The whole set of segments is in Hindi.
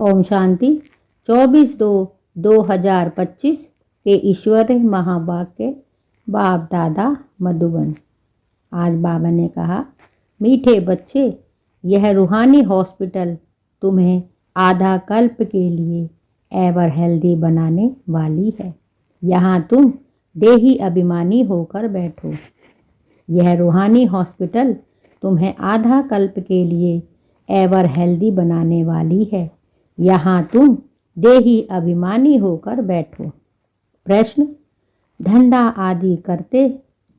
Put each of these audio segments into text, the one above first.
ओम शांति। 24/2/2025 के ईश्वरीय महावाक्य बाप दादा मधुबन। आज बाबा ने कहा, मीठे बच्चे, यह रूहानी हॉस्पिटल तुम्हें आधा कल्प के लिए एवर हेल्दी बनाने वाली है। यहाँ तुम देही अभिमानी होकर बैठो। यह रूहानी हॉस्पिटल तुम्हें आधा कल्प के लिए एवर हेल्दी बनाने वाली है। यहाँ तुम देही अभिमानी होकर बैठो। प्रश्न, धंधा आदि करते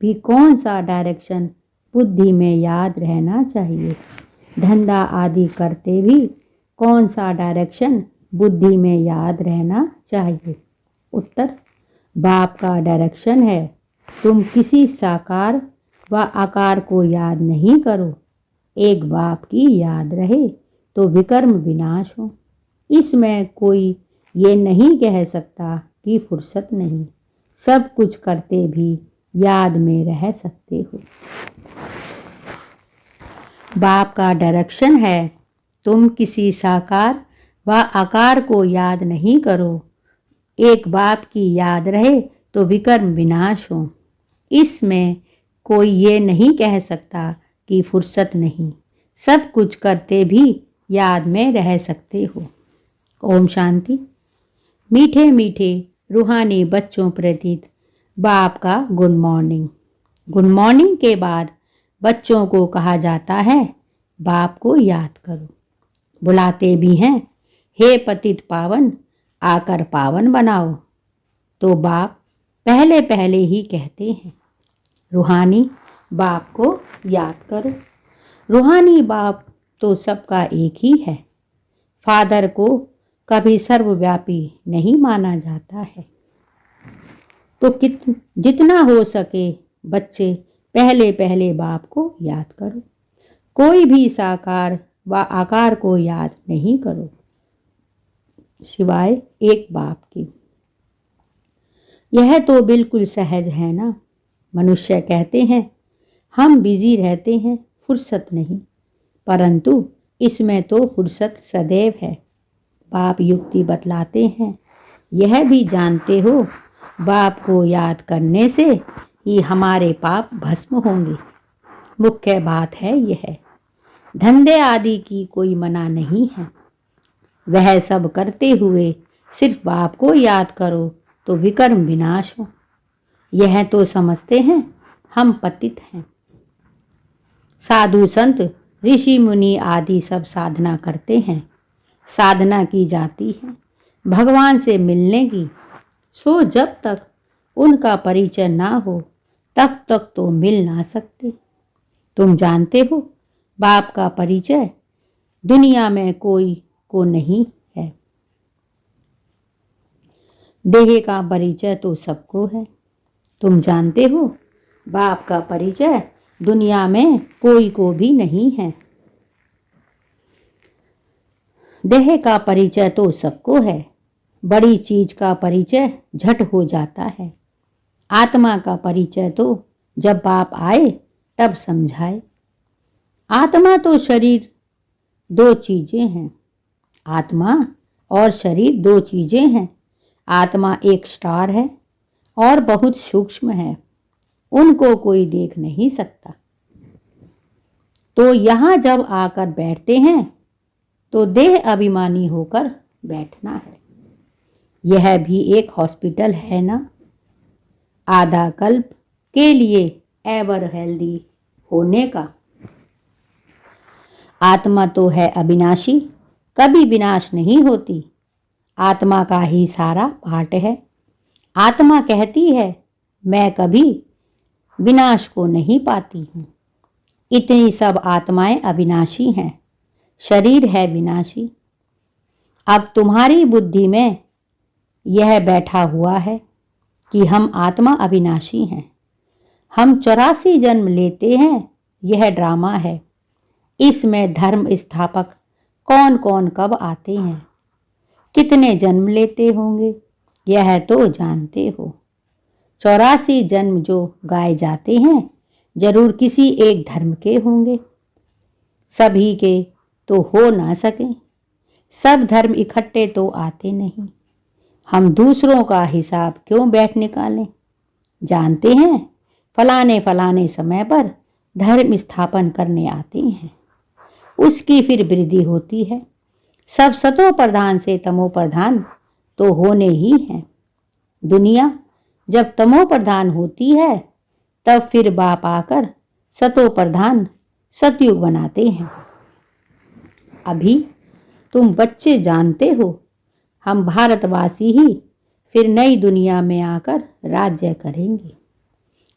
भी कौन सा डायरेक्शन बुद्धि में याद रहना चाहिए? धंधा आदि करते भी कौन सा डायरेक्शन बुद्धि में याद रहना चाहिए? उत्तर, बाप का डायरेक्शन है, तुम किसी साकार व आकार को याद नहीं करो। एक बाप की याद रहे तो विकर्म विनाश हो। इसमें कोई ये नहीं कह सकता कि फुर्सत नहीं। सब कुछ करते भी याद में रह सकते हो। बाप का डायरेक्शन है, तुम किसी साकार व आकार को याद नहीं करो। एक बाप की याद रहे तो विकर्म विनाश हो। इसमें कोई ये नहीं कह सकता कि फुर्सत नहीं। सब कुछ करते भी याद में रह सकते हो। ओम शांति। मीठे मीठे रूहानी बच्चों प्रति बाप का गुड मॉर्निंग। गुड मॉर्निंग के बाद बच्चों को कहा जाता है, बाप को याद करो। बुलाते भी हैं, हे पतित पावन, आकर पावन बनाओ। तो बाप पहले पहले ही कहते हैं, रूहानी बाप को याद करो। रूहानी बाप तो सबका एक ही है। फादर को कभी सर्वव्यापी नहीं माना जाता है। तो जितना हो सके बच्चे पहले पहले बाप को याद करो। कोई भी साकार व आकार को याद नहीं करो सिवाय एक बाप की। यह तो बिल्कुल सहज है ना। मनुष्य कहते हैं हम बिजी रहते हैं, फुर्सत नहीं, परंतु इसमें तो फुर्सत सदैव है। बाप युक्ति बतलाते हैं, यह भी जानते हो बाप को याद करने से ही हमारे पाप भस्म होंगे। मुख्य बात है यह। धंधे आदि की कोई मना नहीं है। वह सब करते हुए सिर्फ बाप को याद करो तो विकर्म विनाश हो। यह तो समझते हैं हम पतित हैं। साधु संत ऋषि मुनि आदि सब साधना करते हैं। साधना की जाती है भगवान से मिलने की। सो जब तक उनका परिचय ना हो तब तक तो मिल ना सकते। तुम जानते हो बाप का परिचय दुनिया में कोई को नहीं है। देह का परिचय तो सबको है। तुम जानते हो बाप का परिचय दुनिया में कोई को भी नहीं है। देह का परिचय तो सबको है। बड़ी चीज का परिचय झट हो जाता है। आत्मा का परिचय तो जब बाप आए तब समझाए। आत्मा तो शरीर दो चीजें हैं। आत्मा और शरीर दो चीजें हैं। आत्मा एक स्टार है और बहुत सूक्ष्म है। उनको कोई देख नहीं सकता। तो यहाँ जब आकर बैठते हैं तो देह अभिमानी होकर बैठना है। यह भी एक हॉस्पिटल है ना। आधा कल्प के लिए एवर हेल्दी होने का। आत्मा तो है अविनाशी, कभी विनाश नहीं होती। आत्मा का ही सारा पाठ है। आत्मा कहती है मैं कभी विनाश को नहीं पाती हूँ। इतनी सब आत्माएं अविनाशी हैं। शरीर है विनाशी। अब तुम्हारी बुद्धि में यह बैठा हुआ है कि हम आत्मा अविनाशी हैं। हम 84 जन्म लेते हैं, यह ड्रामा है। इसमें धर्म स्थापक कौन कौन कब आते हैं, कितने जन्म लेते होंगे, यह तो जानते हो। 84 जन्म जो गाए जाते हैं जरूर किसी एक धर्म के होंगे। सभी के तो हो ना सके, सब धर्म इकट्ठे तो आते नहीं, हम दूसरों का हिसाब क्यों बैठ निकालें। जानते हैं फलाने फलाने समय पर धर्म स्थापन करने आते हैं, उसकी फिर वृद्धि होती है। सब सतो प्रधान से तमो प्रधान तो होने ही हैं। दुनिया जब तमो प्रधान होती है तब फिर बाप आकर सतो प्रधान सतयुग बनाते हैं। अभी तुम बच्चे जानते हो हम भारतवासी ही फिर नई दुनिया में आकर राज्य करेंगे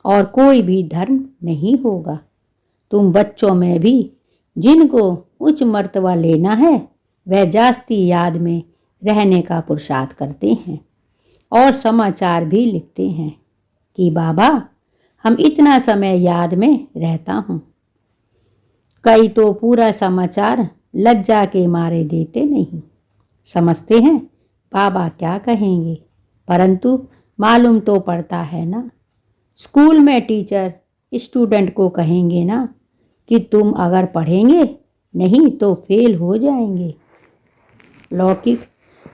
और कोई भी धर्म नहीं होगा। तुम बच्चों में भी जिनको उच्च मर्तबा लेना है वह जास्ती याद में रहने का पुरुषार्थ करते हैं और समाचार भी लिखते हैं कि बाबा हम इतना समय याद में रहता हूँ। कई तो पूरा समाचार लज्जा के मारे देते नहीं, समझते हैं बाबा क्या कहेंगे, परंतु मालूम तो पड़ता है ना। स्कूल में टीचर स्टूडेंट को कहेंगे ना कि तुम अगर पढ़ेंगे नहीं तो फेल हो जाएंगे। लौकिक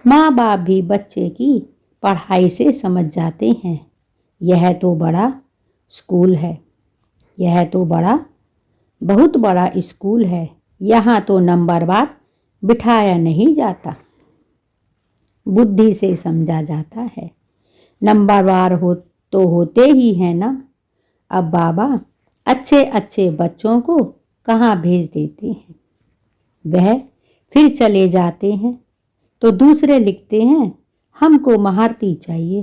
माँ बाप भी बच्चे की पढ़ाई से समझ जाते हैं यह तो बड़ा स्कूल है, यह तो बहुत बड़ा स्कूल है, यहाँ तो नंबरवार बिठाया नहीं जाता, बुद्धि से समझा जाता है। नंबरवार हो तो होते ही हैं ना। अब बाबा अच्छे अच्छे बच्चों को कहाँ भेज देते हैं, वह फिर चले जाते हैं तो दूसरे लिखते हैं हमको महारती चाहिए,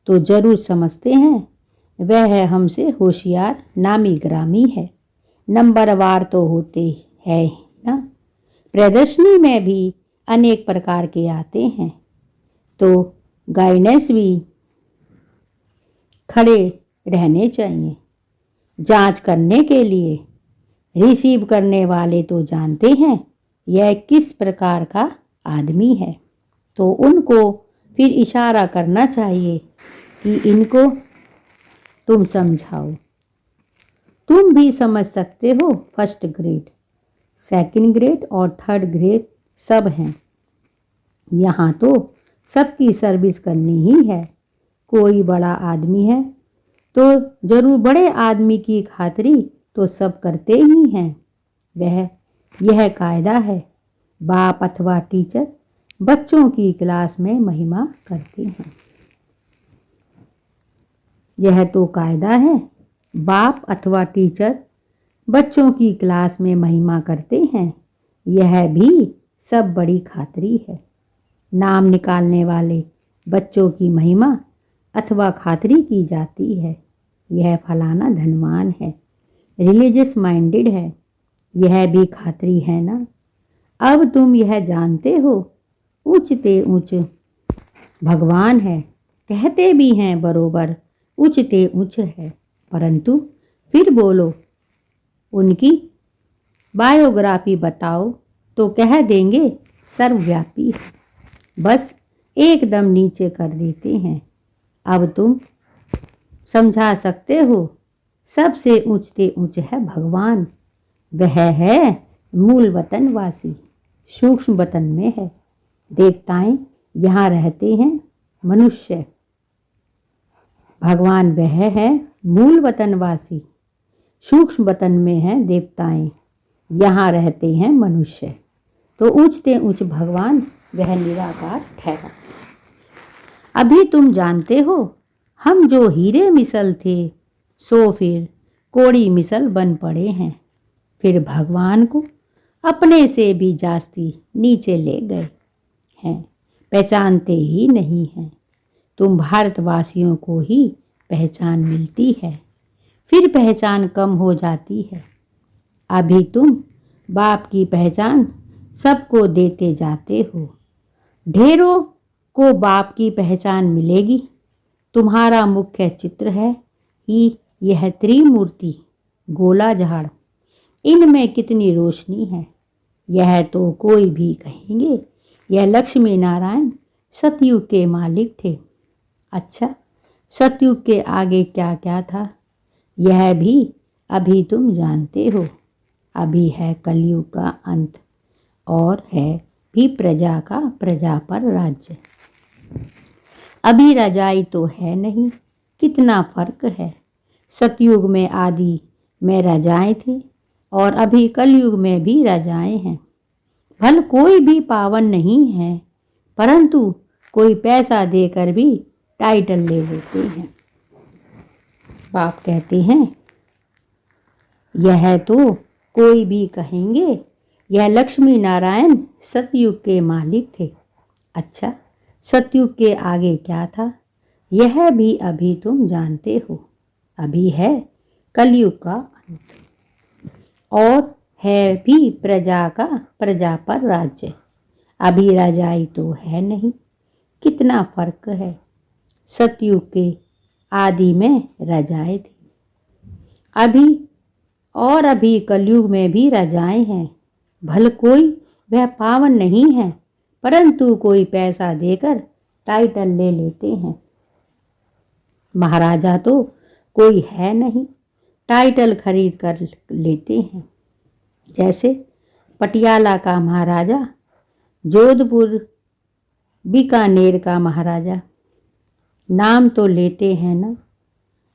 तो जरूर समझते हैं वह हमसे होशियार नामी ग्रामी है। नंबरवार तो होते हैं ना। प्रदर्शनी में भी अनेक प्रकार के आते हैं तो गाइडेंस भी खड़े रहने चाहिए जांच करने के लिए। रिसीव करने वाले तो जानते हैं यह किस प्रकार का आदमी है, तो उनको फिर इशारा करना चाहिए कि इनको तुम समझाओ। तुम भी समझ सकते हो, फर्स्ट ग्रेड, सेकंड ग्रेड और थर्ड ग्रेड सब हैं। यहाँ तो सबकी सर्विस करनी ही है। कोई बड़ा आदमी है तो जरूर बड़े आदमी की खातिरी तो सब करते ही हैं। यह कायदा है। बाप अथवा टीचर बच्चों की क्लास में महिमा करते हैं। यह तो कायदा है। बाप अथवा टीचर बच्चों की क्लास में महिमा करते हैं, यह भी सब बड़ी खातिरी है। नाम निकालने वाले बच्चों की महिमा अथवा खातिरी की जाती है। यह फलाना धनवान है, रिलीजियस माइंडेड है, यह भी खातिरी है ना। अब तुम यह जानते हो ऊंचते ऊंच भगवान है, कहते भी हैं बरोबर ऊंचते ऊंच है, परंतु फिर बोलो उनकी बायोग्राफी बताओ तो कह देंगे सर्वव्यापी है, बस एकदम नीचे कर देते हैं। अब तुम समझा सकते हो सबसे ऊंचते ऊंच है भगवान, वह है मूल वतन वासी, सूक्ष्म वतन में है। देवताएं यहाँ रहते हैं, मनुष्य भगवान वह है मूल वतनवासी, सूक्ष्म वतन में है देवताएं, यहाँ रहते हैं मनुष्य, तो ऊंचते ऊंच भगवान वह निराकार ठहरा। अभी तुम जानते हो हम जो हीरे मिसल थे सो फिर कोड़ी मिसल बन पड़े हैं, फिर भगवान को अपने से भी जास्ती नीचे ले गए हैं, पहचानते ही नहीं हैं। तुम भारतवासियों को ही पहचान मिलती है, फिर पहचान कम हो जाती है। अभी तुम बाप की पहचान सबको देते जाते हो, ढेरों को बाप की पहचान मिलेगी। तुम्हारा मुख्य चित्र है कि यह त्रिमूर्ति गोला झाड़, इनमें कितनी रोशनी है, यह तो कोई भी कहेंगे यह लक्ष्मी नारायण सतयुग के मालिक थे। अच्छा, सतयुग के आगे क्या क्या था यह भी अभी तुम जानते हो। अभी है कलयुग का अंत और है भी प्रजा का प्रजा पर राज्य। अभी रजाई तो है नहीं, कितना फर्क है। सतयुग में आदि में रजाएं थी और अभी कलयुग में भी रजाएं हैं। भल कोई भी पावन नहीं है, परंतु कोई पैसा देकर भी टाइटल ले लेते हैं। बाप कहते हैं, यह तो कोई भी कहेंगे यह लक्ष्मी नारायण सतयुग के मालिक थे। अच्छा, सतयुग के आगे क्या था, यह भी अभी तुम जानते हो। अभी है कलयुग का अंत और है भी प्रजा का प्रजा पर राज्य। अभी रजाई तो है नहीं, कितना फर्क है। सतयुग के आदि में रजाएं थी, अभी कलयुग में भी रजाएं हैं। भल कोई वह पावन नहीं है, परंतु कोई पैसा देकर टाइटल ले लेते हैं। महाराजा तो कोई है नहीं, टाइटल खरीद कर लेते हैं। जैसे पटियाला का महाराजा, जोधपुर बीकानेर का महाराजा, नाम तो लेते हैं ना।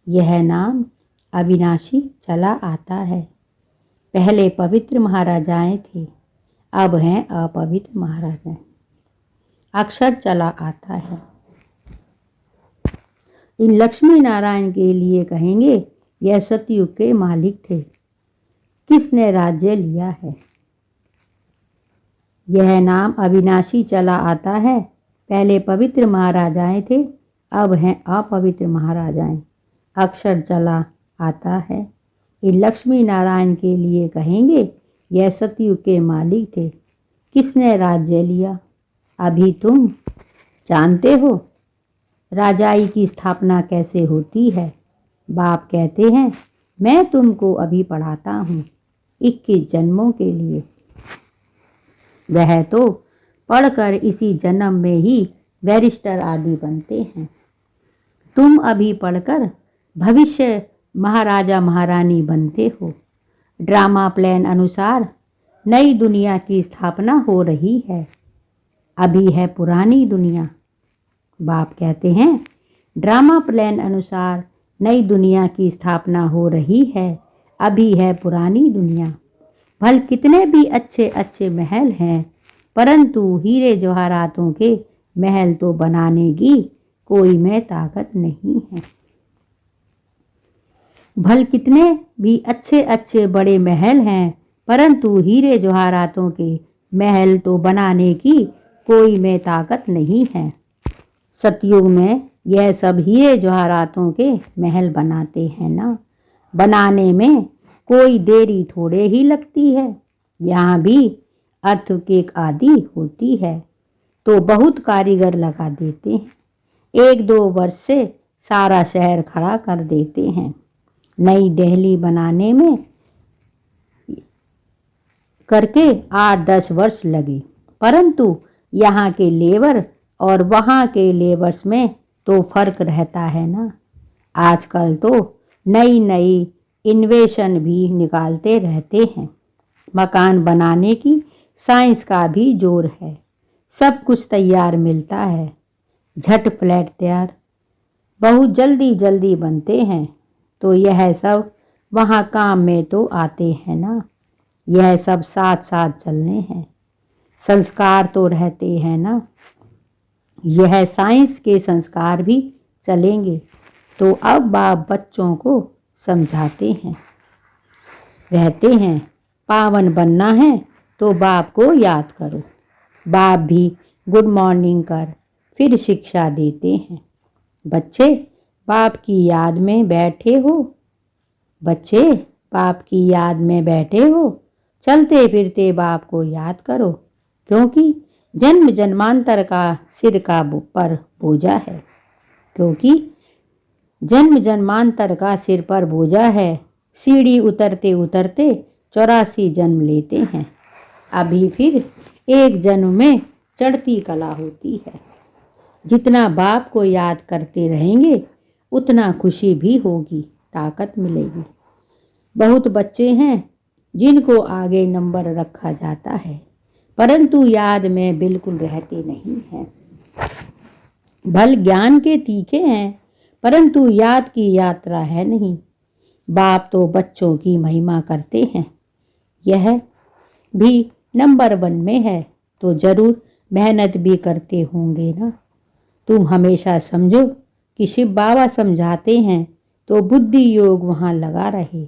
यह नाम अविनाशी चला आता है। पहले पवित्र महाराजाएं थे, अब हैं अपवित्र महाराजाएं। अक्षर चला आता है। इन लक्ष्मी नारायण के लिए कहेंगे यह सतयुग के मालिक थे। किसने राज्य लिया है? यह नाम अविनाशी चला आता है। पहले पवित्र महाराजाएं थे, अब हैं अपवित्र महाराजाएं। अक्षर चला आता है। इन लक्ष्मी नारायण के लिए कहेंगे यह सतयुग के मालिक थे। किसने राज्य लिया? अभी तुम जानते हो राजाई की स्थापना कैसे होती है। बाप कहते हैं, मैं तुमको अभी पढ़ाता हूँ 21 जन्मों के लिए। वह तो पढ़कर इसी जन्म में ही बैरिस्टर आदि बनते हैं। तुम अभी पढ़कर भविष्य महाराजा महारानी बनते हो। ड्रामा प्लान अनुसार नई दुनिया की स्थापना हो रही है। अभी है पुरानी दुनिया। बाप कहते हैं, ड्रामा प्लान अनुसार नई दुनिया की स्थापना हो रही है। अभी है पुरानी दुनिया। भल कितने भी अच्छे अच्छे महल हैं, परंतु हीरे जवाहरातों के महल तो बनाने की कोई में ताकत नहीं है। भल कितने भी अच्छे अच्छे बड़े महल हैं, परंतु हीरे जवाहरातों के महल तो बनाने की कोई में ताकत नहीं है। सतयुग में यह सब हीरे जवाहरातों के महल बनाते हैं ना। बनाने में कोई देरी थोड़े ही लगती है। यहाँ भी अर्थक्वेक आदि होती है तो बहुत कारीगर लगा देते हैं। 1-2 वर्ष से सारा शहर खड़ा कर देते हैं। नई दिल्ली बनाने में करके 8-10 वर्ष लगे, परंतु यहाँ के लेबर और वहाँ के लेबर्स में तो फर्क रहता है ना। आजकल तो नई नई इन्वेशन भी निकालते रहते हैं। मकान बनाने की साइंस का भी जोर है। सब कुछ तैयार मिलता है, झट फ्लैट तैयार, बहुत जल्दी जल्दी बनते हैं। तो यह सब वहाँ काम में तो आते हैं ना। यह सब साथ साथ चलने हैं। संस्कार तो रहते हैं ना। यह साइंस के संस्कार भी चलेंगे। तो अब बाप बच्चों को समझाते हैं, रहते हैं। पावन बनना है तो बाप को याद करो। बाप भी गुड मॉर्निंग कर फिर शिक्षा देते हैं। बच्चे बाप की याद में बैठे हो, बच्चे बाप की याद में बैठे हो, चलते फिरते बाप को याद करो, क्योंकि जन्म जन्मांतर का सिर का पर बोझा है। क्योंकि जन्म जन्मांतर का सिर पर बोझा है। सीढ़ी उतरते उतरते 84 जन्म लेते हैं। अभी फिर एक जन्म में चढ़ती कला होती है। जितना बाप को याद करते रहेंगे उतना खुशी भी होगी, ताकत मिलेगी। बहुत बच्चे हैं जिनको आगे नंबर रखा जाता है, परंतु याद में बिल्कुल रहते नहीं हैं। बल ज्ञान के तीखे हैं, परंतु याद की यात्रा है नहीं। बाप तो बच्चों की महिमा करते हैं, यह भी नंबर 1 में है, तो जरूर मेहनत भी करते होंगे ना। तुम हमेशा समझो कि शिव बाबा समझाते हैं तो बुद्धि योग वहाँ लगा रहे,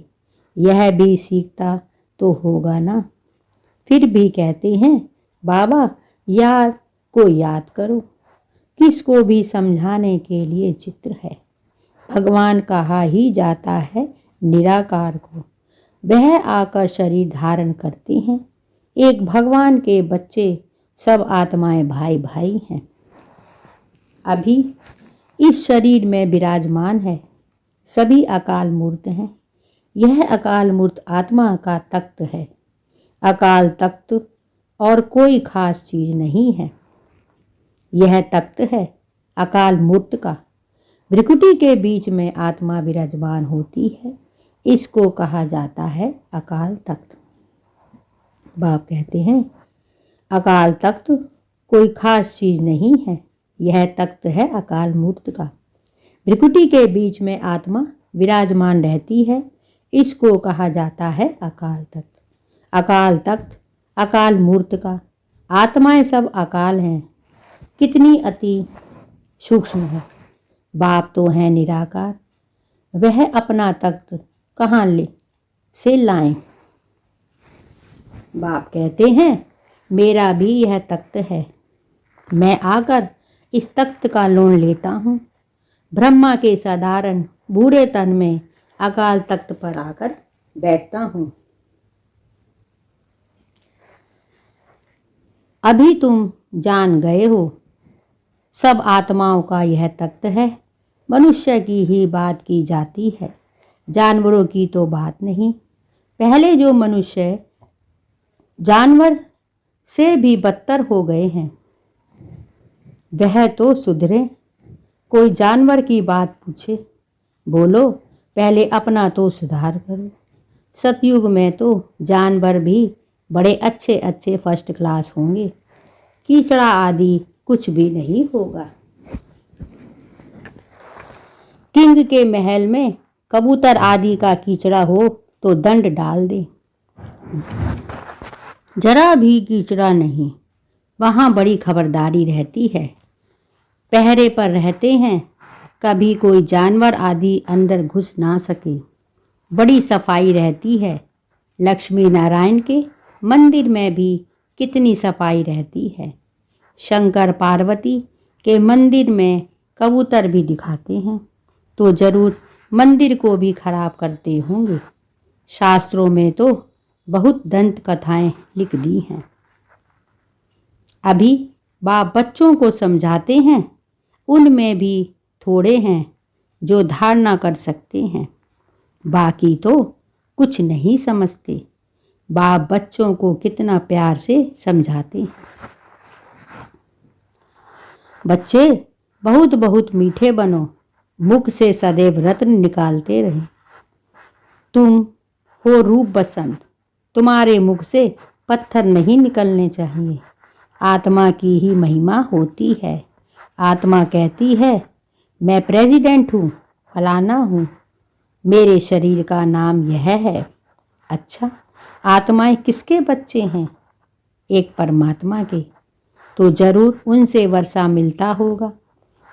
यह भी सीखता तो होगा ना। फिर भी कहते हैं बाबा याद को याद करो, किसको भी समझाने के लिए चित्र है। भगवान कहा ही जाता है निराकार को, वह आकर शरीर धारण करते हैं। एक भगवान के बच्चे सब आत्माएं भाई भाई हैं। अभी इस शरीर में विराजमान है, सभी अकाल मूर्त हैं। यह अकाल मूर्त आत्मा का तख्त है। अकाल तख्त और कोई खास चीज नहीं है, यह तख्त है अकाल मूर्त का। भ्रिकुटी के बीच में आत्मा विराजमान होती है, इसको कहा जाता है अकाल तख्त। बाप कहते हैं अकाल तख्त कोई खास चीज नहीं है, यह तख्त है अकाल मूर्त का। भ्रिकुटी के बीच में आत्मा विराजमान रहती है, इसको कहा जाता है अकाल तख्त। अकाल तख्त अकाल मूर्त का। आत्माएं सब अकाल हैं, कितनी अति सूक्ष्म है। बाप तो है निराकार, वह अपना तख्त कहाँ से लाएं। बाप कहते हैं मेरा भी यह तख्त है, मैं आकर इस तख्त का लोन लेता हूँ। ब्रह्मा के साधारण बूढ़े तन में अकाल तख्त पर आकर बैठता हूँ। अभी तुम जान गए हो, सब आत्माओं का यह तख्त है। मनुष्य की ही बात की जाती है, जानवरों की तो बात नहीं। पहले जो मनुष्य जानवर से भी बदतर हो गए हैं, वह तो सुधरे। कोई जानवर की बात पूछे, बोलो पहले अपना तो सुधार करो। सतयुग में तो जानवर भी बड़े अच्छे अच्छे फर्स्ट क्लास होंगे, कीचड़ा आदि कुछ भी नहीं होगा। किंग के महल में कबूतर आदि का कीचड़ा हो तो दंड डाल दे, जरा भी कीचड़ा नहीं। वहाँ बड़ी खबरदारी रहती है, पहरे पर रहते हैं, कभी कोई जानवर आदि अंदर घुस ना सके। बड़ी सफाई रहती है। लक्ष्मी नारायण के मंदिर में भी कितनी सफाई रहती है। शंकर पार्वती के मंदिर में कबूतर भी दिखाते हैं, तो जरूर मंदिर को भी खराब करते होंगे। शास्त्रों में तो बहुत दंत कथाएं लिख दी हैं। अभी बाप बच्चों को समझाते हैं, उनमें भी थोड़े हैं जो धारणा कर सकते हैं, बाकी तो कुछ नहीं समझते। बाप बच्चों को कितना प्यार से समझाते हैं। बच्चे बहुत बहुत मीठे बनो, मुख से सदैव रत्न निकालते रहे। तुम हो रूप बसंत, तुम्हारे मुख से पत्थर नहीं निकलने चाहिए। आत्मा की ही महिमा होती है। आत्मा कहती है मैं प्रेसिडेंट हूँ, फलाना हूँ, मेरे शरीर का नाम यह है। अच्छा, आत्माएं किसके बच्चे हैं? एक परमात्मा के, तो जरूर उनसे वर्षा मिलता होगा।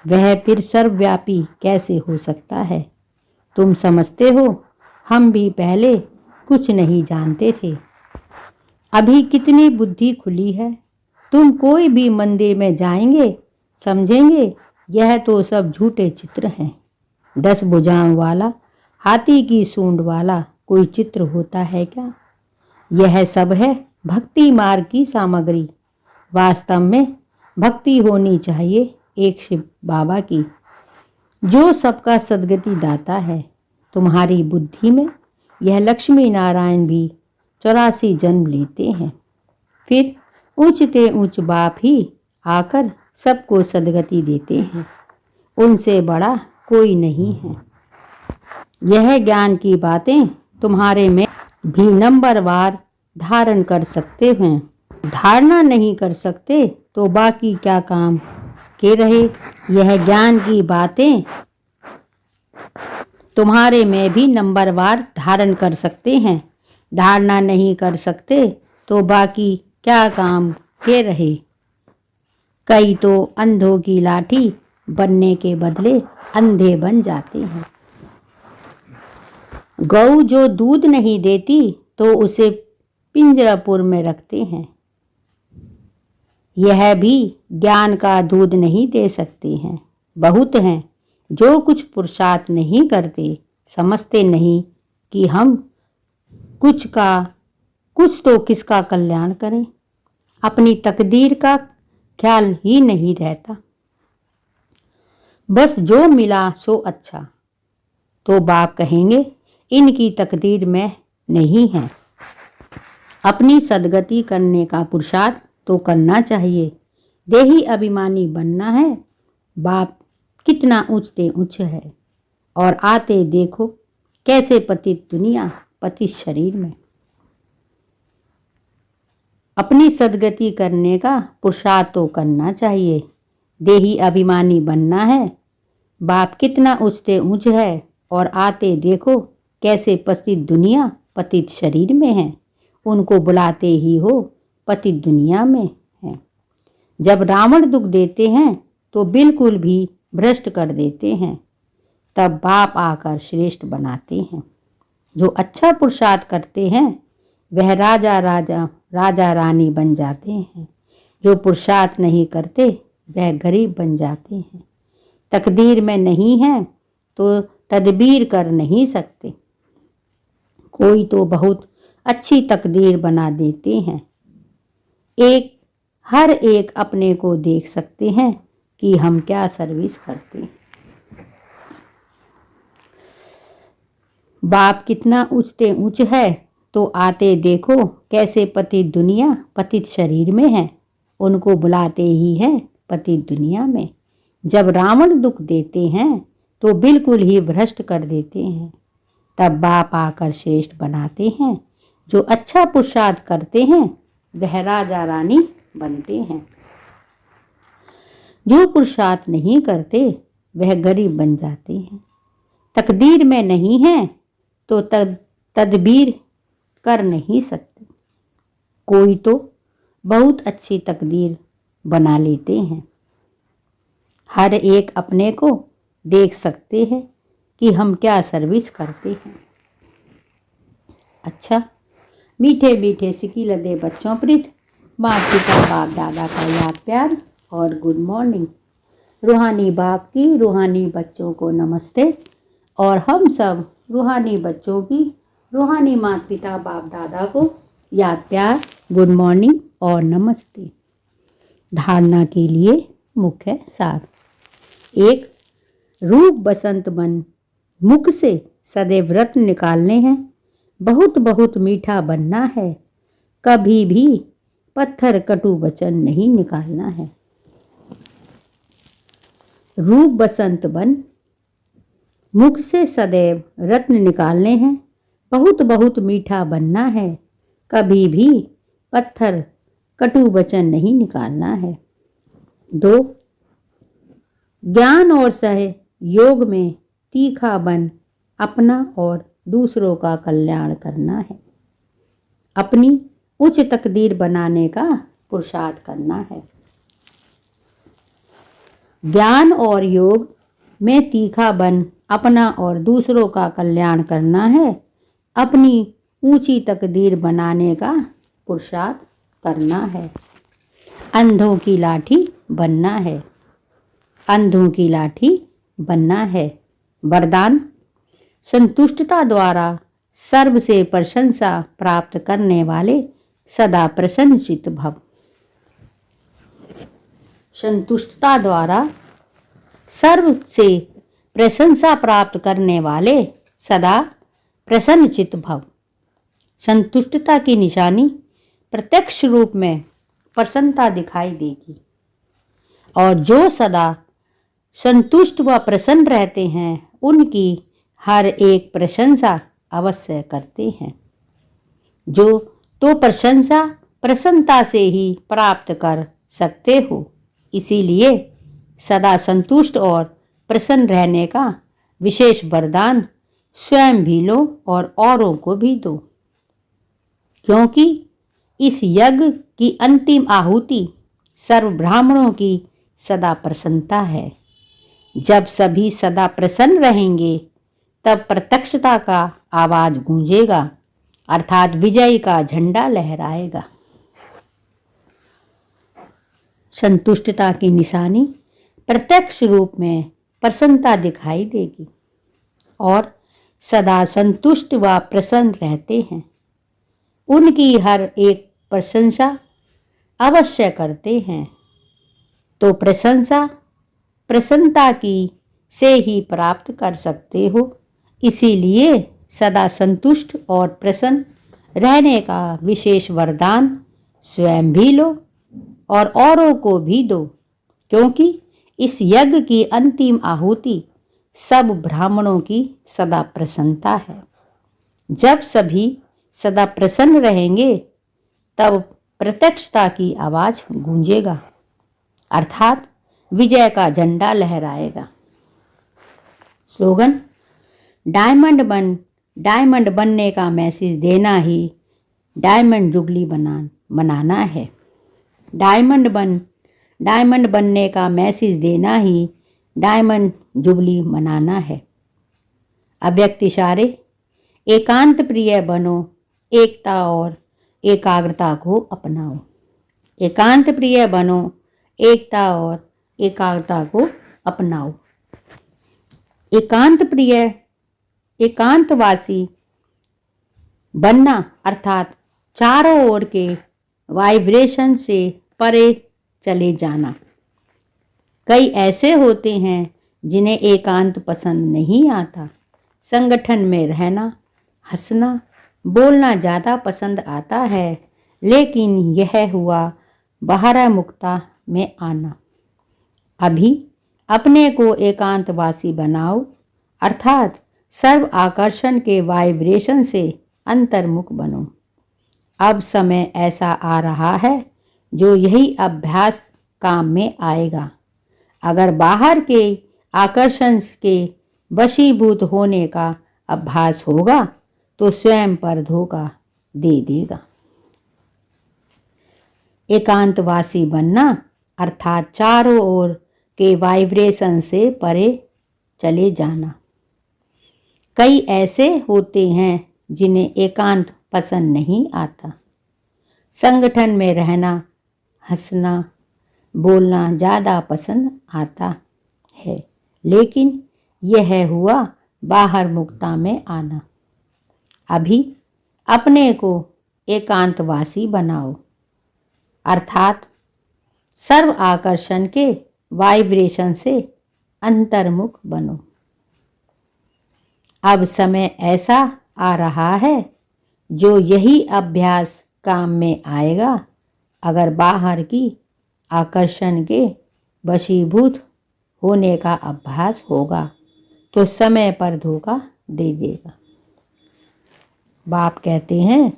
वह फिर सर्वव्यापी कैसे हो सकता है? तुम समझते हो, हम भी पहले कुछ नहीं जानते थे, अभी कितनी बुद्धि खुली है। तुम कोई भी मंदिर में जाएंगे, समझेंगे यह तो सब झूठे चित्र हैं। 10 भुजाओं वाला, हाथी की सूंड वाला कोई चित्र होता है क्या? यह सब है भक्ति मार्ग की सामग्री। वास्तव में भक्ति होनी चाहिए एक शिव बाबा की, जो सबका सद्गति दाता है। तुम्हारी बुद्धि में यह लक्ष्मी नारायण भी 84 जन्म लेते हैं, फिर ऊंचते ऊंच बाप ही आकर सबको सद्गति देते हैं। उनसे बड़ा कोई नहीं है। यह ज्ञान की बातें तुम्हारे में भी नंबरवार धारण कर सकते हैं। धारणा नहीं कर सकते तो बाकी क्या काम के रहे। यह ज्ञान की बातें तुम्हारे में भी नंबरवार धारण कर सकते हैं। धारणा नहीं कर सकते तो बाकी क्या काम के रहे। कई तो अंधों की लाठी बनने के बदले अंधे बन जाते हैं। गऊ जो दूध नहीं देती तो उसे पिंजरापुर में रखते हैं। यह भी ज्ञान का दूध नहीं दे सकते हैं। बहुत हैं जो कुछ पुरुषार्थ नहीं करते, समझते नहीं कि हम कुछ तो किसका कल्याण करें। अपनी तकदीर का ख्याल ही नहीं रहता। बस जो मिला सो अच्छा। तो बाप कहेंगे इनकी तकदीर में नहीं है। अपनी सदगति करने का पुरुषार्थ तो करना चाहिए। देही अभिमानी बनना है। बाप कितना ऊंचते ऊंच है और आते देखो कैसे पतित दुनिया पतित शरीर में। अपनी सदगति करने का पुरुषार्थ तो करना चाहिए। देही अभिमानी बनना है। बाप कितना ऊंचते ऊंच है और आते देखो कैसे पतित दुनिया पतित शरीर में है। उनको बुलाते ही हो पतित दुनिया में है। जब रावण दुख देते हैं तो बिल्कुल भी भ्रष्ट कर देते हैं। तब बाप आकर श्रेष्ठ बनाते हैं। जो अच्छा पुरुषार्थ करते हैं वह राजा रानी बन जाते हैं। जो पुरुषार्थ नहीं करते वह गरीब बन जाते हैं। तकदीर में नहीं है तो तदबीर कर नहीं सकते। कोई तो बहुत अच्छी तकदीर बना देते हैं। हर एक अपने को देख सकते हैं कि हम क्या सर्विस करते हैं। बाप कितना ऊंचते ऊंच है तो आते देखो कैसे पतित दुनिया पतित शरीर में है। उनको बुलाते ही है पतित दुनिया में। जब रावण दुख देते हैं तो बिल्कुल ही भ्रष्ट कर देते हैं। तब बाप आकर श्रेष्ठ बनाते हैं। जो अच्छा पुरुषार्थ करते हैं वह राजा रानी बनते हैं। जो पुरुषार्थ नहीं करते वह गरीब बन जाते हैं। तकदीर में नहीं है तो तदबीर कर नहीं सकते। कोई तो बहुत अच्छी तकदीर बना लेते हैं। हर एक अपने को देख सकते हैं कि हम क्या सर्विस करते हैं। अच्छा, मीठे मीठे सिकी लदे बच्चों प्रीत, माँ पिता बाप दादा का याद प्यार और गुड मॉर्निंग। रूहानी बाप की रूहानी बच्चों को नमस्ते और हम सब रूहानी बच्चों की रूहानी माता पिता बाप दादा को याद प्यार, गुड मॉर्निंग और नमस्ते। धारणा के लिए मुख्य सार। 1. रूप बसंत बन मुख से सदैव रत्न निकालने हैं। बहुत बहुत मीठा बनना है। कभी भी पत्थर कटु वचन नहीं निकालना है। रूप बसंत बन मुख से सदैव रत्न निकालने हैं। बहुत बहुत मीठा बनना है। कभी भी पत्थर कटु वचन नहीं निकालना है। 2. ज्ञान और सहयोग में तीखा बन अपना और दूसरों का कल्याण करना है। अपनी उच्च तकदीर बनाने का पुरुषार्थ करना है। ज्ञान और योग में तीखा बन अपना और दूसरों का कल्याण करना है। अपनी ऊंची तकदीर बनाने का पुरुषार्थ करना है। अंधों की लाठी बनना है। अंधों की लाठी बनना है। वरदान। संतुष्टता द्वारा सर्व से प्रशंसा प्राप्त करने वाले सदा प्रसन्नचित्त भव। संतुष्टता द्वारा सर्व से प्रशंसा प्राप्त करने वाले सदा प्रसन्नचित्त भव। संतुष्टता की निशानी प्रत्यक्ष रूप में प्रसन्नता दिखाई देगी और जो सदा संतुष्ट व प्रसन्न रहते हैं उनकी हर एक प्रशंसा अवश्य करते हैं। जो तो प्रशंसा प्रसन्नता से ही प्राप्त कर सकते हो। इसीलिए सदा संतुष्ट और प्रसन्न रहने का विशेष वरदान स्वयं भी लो और औरों को भी दो, क्योंकि इस यज्ञ की अंतिम आहुति सर्व ब्राह्मणों की सदा प्रसन्नता है। जब सभी सदा प्रसन्न रहेंगे तब प्रत्यक्षता का आवाज गूंजेगा, अर्थात विजय का झंडा लहराएगा। संतुष्टता की निशानी प्रत्यक्ष रूप में प्रसन्नता दिखाई देगी और सदा संतुष्ट व प्रसन्न रहते हैं। उनकी हर एक प्रशंसा अवश्य करते हैं, तो प्रशंसा प्रसन्नता की से ही प्राप्त कर सकते हो। इसीलिए सदा संतुष्ट और प्रसन्न रहने का विशेष वरदान स्वयं भी लो और औरों को भी दो, क्योंकि इस यज्ञ की अंतिम आहुति सब ब्राह्मणों की सदा प्रसन्नता है। जब सभी सदा प्रसन्न रहेंगे तब प्रत्यक्षता की आवाज गूंजेगा, अर्थात विजय का झंडा लहराएगा। स्लोगन: डायमंड बनने का मैसेज देना ही डायमंड जुबली मनाना है। डायमंड बनने का मैसेज देना ही डायमंड जुबली मनाना है। अव्यक्त इशारे: एकांत प्रिय बनो, एकता और एकाग्रता को अपनाओ। एकांत प्रिय बनो, एकता और एकाग्रता को अपनाओ। एकांत प्रिय, एकांतवासी बनना अर्थात चारों ओर के वाइब्रेशन से परे चले जाना। कई ऐसे होते हैं जिन्हें एकांत पसंद नहीं आता। संगठन में रहना, हंसना, बोलना ज़्यादा पसंद आता है, लेकिन यह हुआ बाहर मुक्ता में आना। अभी अपने को एकांतवासी बनाओ, अर्थात सर्व आकर्षण के वाइब्रेशन से अंतर्मुख बनो। अब समय ऐसा आ रहा है जो यही अभ्यास काम में आएगा। अगर बाहर के आकर्षण के वशीभूत होने का अभ्यास होगा तो स्वयं पर धोखा दे देगा। एकांतवासी बनना अर्थात चारों ओर के वाइब्रेशन से परे चले जाना। कई ऐसे होते हैं जिन्हें एकांत पसंद नहीं आता। संगठन में रहना, हंसना, बोलना ज़्यादा पसंद आता है, लेकिन यह हुआ बाहर मुक्ता में आना। अभी अपने को एकांतवासी बनाओ, अर्थात सर्व आकर्षण के वाइब्रेशन से अंतर्मुख बनो। अब समय ऐसा आ रहा है जो यही अभ्यास काम में आएगा। अगर बाहर की आकर्षण के वशीभूत होने का अभ्यास होगा तो समय पर धोखा दे देगा। बाप कहते हैं,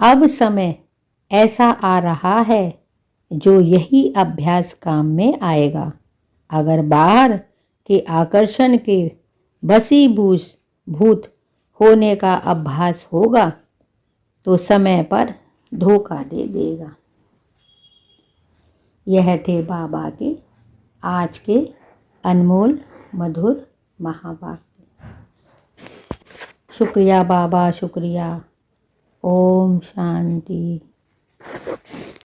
अब समय ऐसा आ रहा है जो यही अभ्यास काम में आएगा। अगर बाहर के आकर्षण के वशीभूत होने का अभ्यास होगा तो समय पर धोखा दे देगा। यह थे बाबा के आज के अनमोल मधुर महावाक्य। शुक्रिया बाबा, शुक्रिया। ओम शांति।